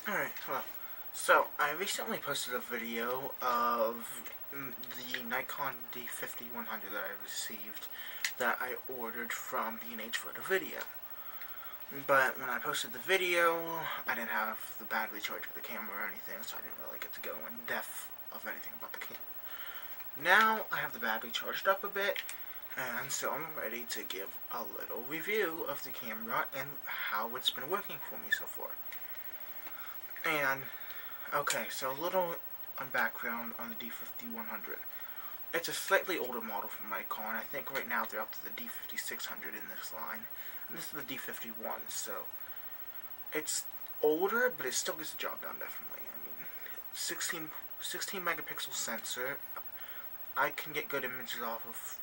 Alright, well, so I recently posted a video of the Nikon D5100 that I received that I ordered from B&H for the video. But when I posted the video, I didn't have the battery charge for the camera or anything, so I didn't really get to go in depth of anything about the camera. Now I have the battery charged up a bit, and so I'm ready to give a little review of the camera and how it's been working for me so far. And, okay, so a little on background on the D5100. It's a slightly older model from Nikon. I think right now they're up to the D5600 in this line. And this is the D51, so it's older, but it still gets the job done, definitely. I mean, 16 megapixel sensor. I can get good images off of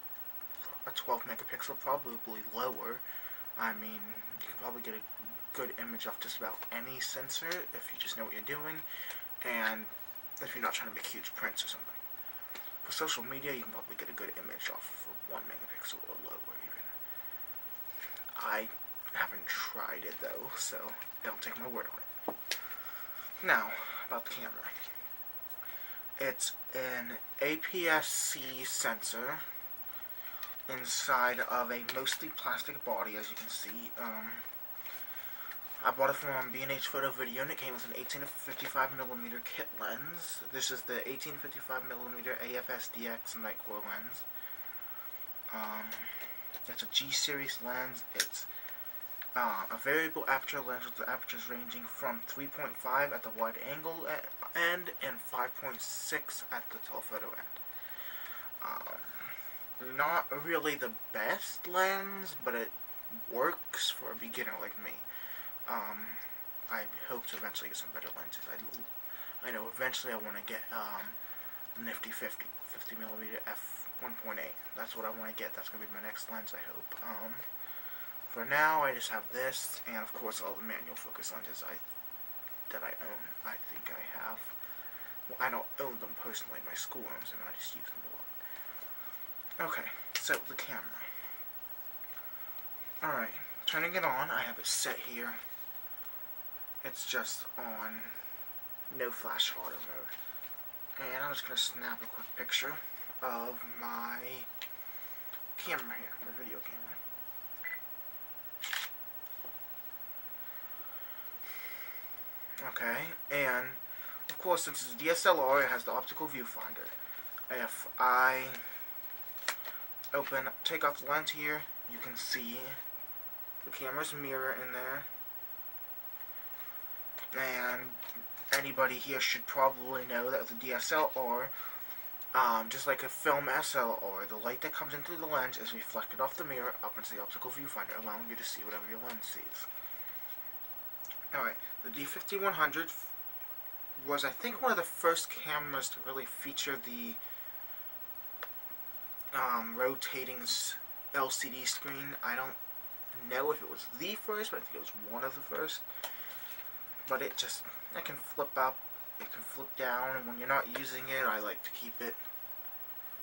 a 12 megapixel, probably lower. I mean, you can probably get a good image off just about any sensor if you just know what you're doing, and if you're not trying to make huge prints or something. For social media, you can probably get a good image off of 1 megapixel or lower even. I haven't tried it though, so don't take my word on it. Now, about the camera. It's an APS-C sensor inside of a mostly plastic body, as you can see. I bought it from B&H Photo Video, and it came with an 18-55mm kit lens. This is the 18-55mm AF-SDX micro lens. It's a G-series lens. It's a variable aperture lens with the apertures ranging from 3.5 at the wide angle end and 5.6 at the telephoto end. Not really the best lens, but it works for a beginner like me. I hope to eventually get some better lenses. I know eventually I want to get the nifty 50mm f1.8. That's what I want to get. That's going to be my next lens, I hope. For now, I just have this, and of course all the manual focus lenses that I own. I think I have. Well, I don't own them personally. My school owns them, and I just use them a lot. Okay, so the camera. Alright, turning it on, I have it set here. It's just on no flash auto mode. And I'm just going to snap a quick picture of my camera here, my video camera. Okay, and of course since it's a DSLR, it has the optical viewfinder. If I take off the lens here, you can see the camera's mirror in there. And anybody here should probably know that with the DSLR, just like a film SLR, the light that comes into the lens is reflected off the mirror up into the optical viewfinder, allowing you to see whatever your lens sees. Alright, the D5100 was, I think, one of the first cameras to really feature the rotating LCD screen. I don't know if it was the first, but I think it was one of the first. But it can flip up, it can flip down, and when you're not using it, I like to keep it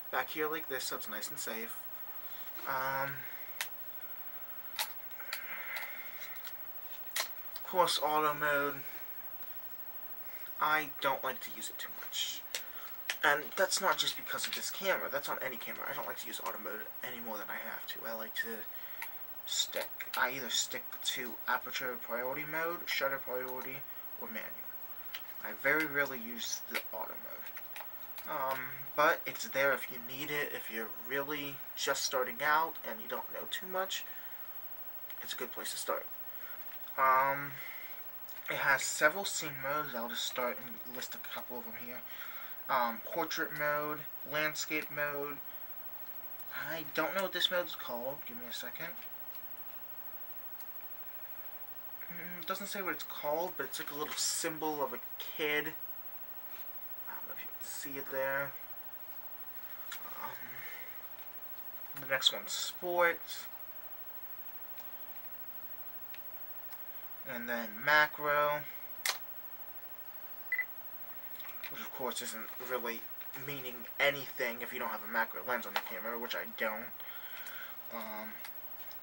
back here like this so it's nice and safe. Of course, auto mode, I don't like to use it too much. And that's not just because of this camera, that's on any camera. I don't like to use auto mode any more than I have to. I like to either stick to aperture priority mode, shutter priority, or manual. I very rarely use the auto mode. But it's there if you need it. If you're really just starting out and you don't know too much, it's a good place to start. It has several scene modes. I'll just start and list a couple of them here. Portrait mode, landscape mode. I don't know what this mode is called. Give me a second. It doesn't say what it's called, but it's like a little symbol of a kid. I don't know if you can see it there. The next one's sports. And then macro. Which of course isn't really meaning anything if you don't have a macro lens on the camera, which I don't.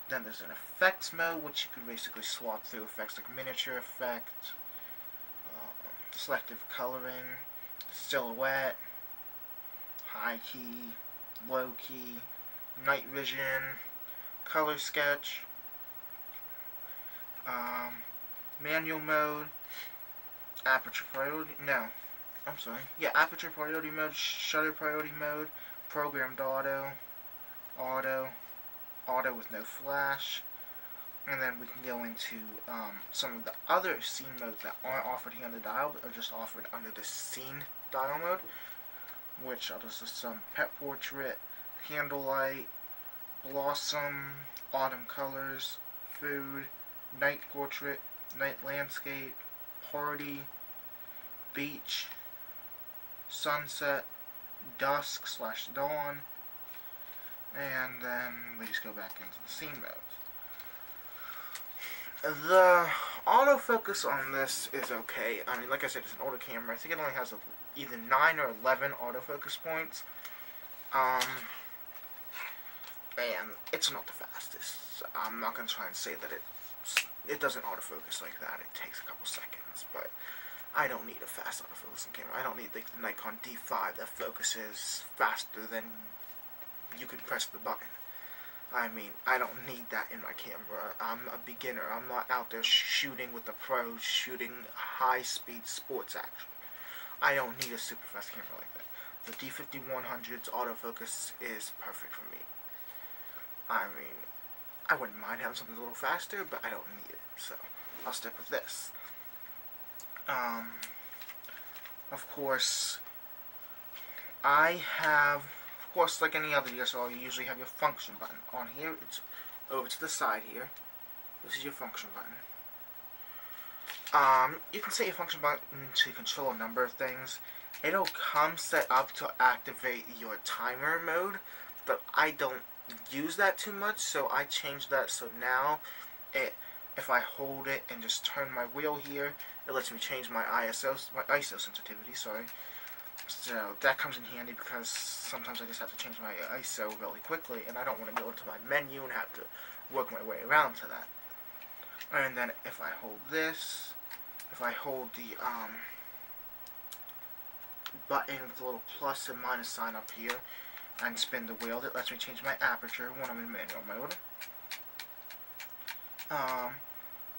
Then there's an effects mode, which you can basically swap through effects like miniature effect, selective coloring, silhouette, high key, low key, night vision, color sketch, manual mode, aperture priority, no, I'm sorry, yeah, aperture priority mode, shutter priority mode, programmed auto, auto with no flash, and then we can go into some of the other scene modes that aren't offered here on the dial, but are just offered under the scene dial mode, which I'll just list some: pet portrait, candlelight, blossom, autumn colors, food, night portrait, night landscape, party, beach, sunset, dusk / dawn, and then we just go back into the scene modes. The autofocus on this is okay. I mean, like I said, it's an older camera. I think it only has either 9 or 11 autofocus points. And it's not the fastest. I'm not going to try and say that it doesn't autofocus like that. It takes a couple seconds, but I don't need a fast autofocusing camera. I don't need like the Nikon D5 that focuses faster than you could press the button. I mean, I don't need that in my camera. I'm a beginner. I'm not out there shooting with the pros, shooting high-speed sports action. I don't need a super fast camera like that. The D5100's autofocus is perfect for me. I mean, I wouldn't mind having something a little faster, but I don't need it, so I'll stick with this. Of course, like any other DSLR, you usually have your function button. On here, it's over to the side here. This is your function button. You can set your function button to control a number of things. It'll come set up to activate your timer mode, but I don't use that too much, so I changed that so now if I hold it and just turn my wheel here, it lets me change my ISO sensitivity, sorry. So that comes in handy because sometimes I just have to change my ISO really quickly, and I don't want to go into my menu and have to work my way around to that. And then if I hold this, if I hold the button with the little plus and minus sign up here and spin the wheel, that lets me change my aperture when I'm in manual mode.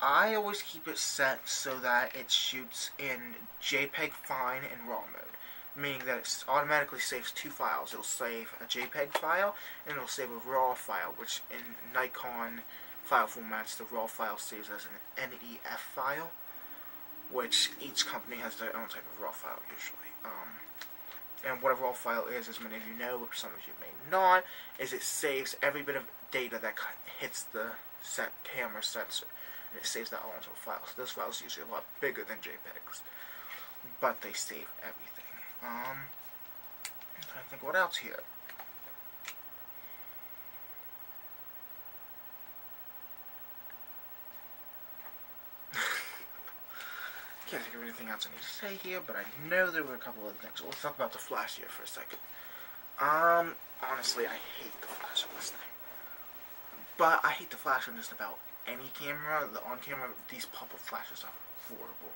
I always keep it set so that it shoots in JPEG Fine and RAW mode, meaning that it automatically saves two files. It'll save a JPEG file and it'll save a RAW file, which in Nikon file formats, the RAW file saves as an NEF file, which each company has their own type of RAW file usually. And what a RAW file is, as many of you know, but some of you may not, is it saves every bit of data that hits the camera sensor, and it saves that all into a file. So those files are usually a lot bigger than JPEGs, but they save everything. I'm trying to think what else here. Can't think of anything else I need to say here, but I know there were a couple other things. So let's talk about the flash here for a second. Honestly, I hate the flash on this thing. But I hate the flash on just about any camera. The on-camera, these pop-up flashes are horrible.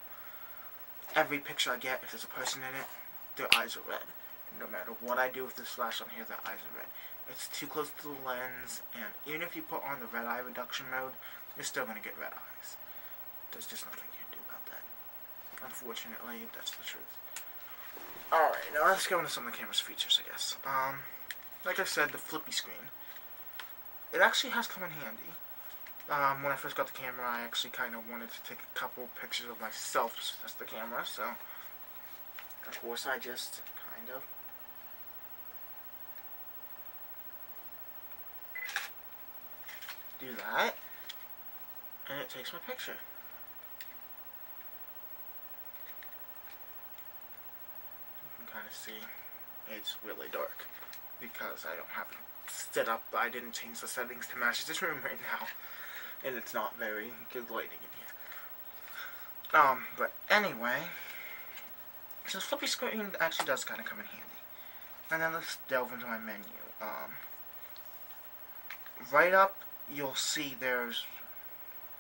Every picture I get, if there's a person in it, their eyes are red. No matter what I do with this flash on here, their eyes are red. It's too close to the lens, and even if you put on the red eye reduction mode, you're still going to get red eyes. There's just nothing you can do about that. Unfortunately, that's the truth. Alright, now let's go into some of the camera's features, I guess. Like I said, the flippy screen. It actually has come in handy. When I first got the camera, I actually kind of wanted to take a couple pictures of myself to test the camera, so of course I just kind of do that, and it takes my picture. Kind of see it's really dark because I don't have it set up. I didn't change the settings to match this room right now, and it's not very good lighting in here. But anyway, so the flippy screen actually does kind of come in handy. And then let's delve into my menu. Right up, you'll see there's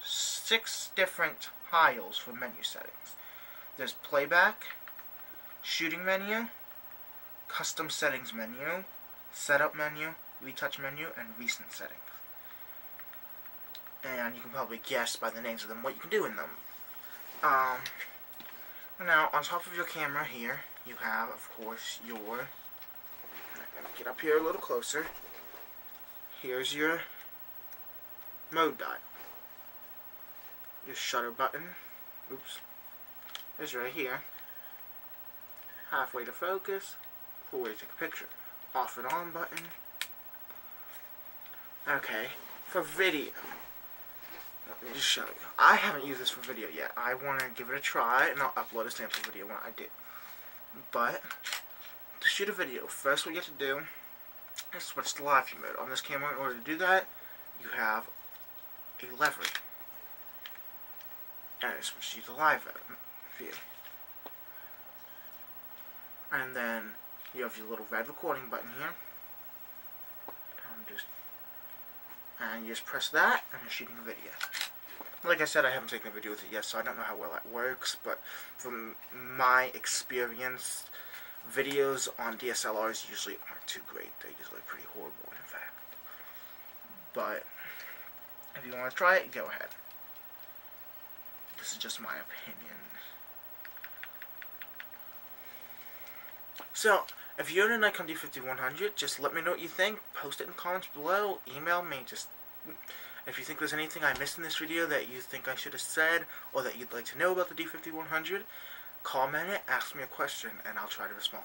6 different tiles for menu settings. There's playback, shooting menu, custom settings menu, setup menu, retouch menu, and recent settings. And you can probably guess by the names of them what you can do in them. Now, on top of your camera here, you have, of course, your... I'm going to get up here a little closer. Here's your mode dial. Your shutter button. Oops. Is right here. Halfway to focus. Full way to take a picture. Off and on button. Okay. For video. Let me just show you. I haven't used this for video yet. I want to give it a try, and I'll upload a sample video when I do. But, to shoot a video, first what you have to do is switch to live view mode. On this camera, in order to do that, you have a lever. And it switches you to live view. And then, you have your little red recording button here. And you just press that, and you're shooting a video. Like I said, I haven't taken a video with it yet, so I don't know how well that works, but from my experience, videos on DSLRs usually aren't too great. They're usually pretty horrible, in fact. But, if you want to try it, go ahead. This is just my opinion. So, if you're in a Nikon D5100, just let me know what you think. Post it in the comments below. Email me. Just if you think there's anything I missed in this video that you think I should have said, or that you'd like to know about the D5100, comment it, ask me a question, and I'll try to respond.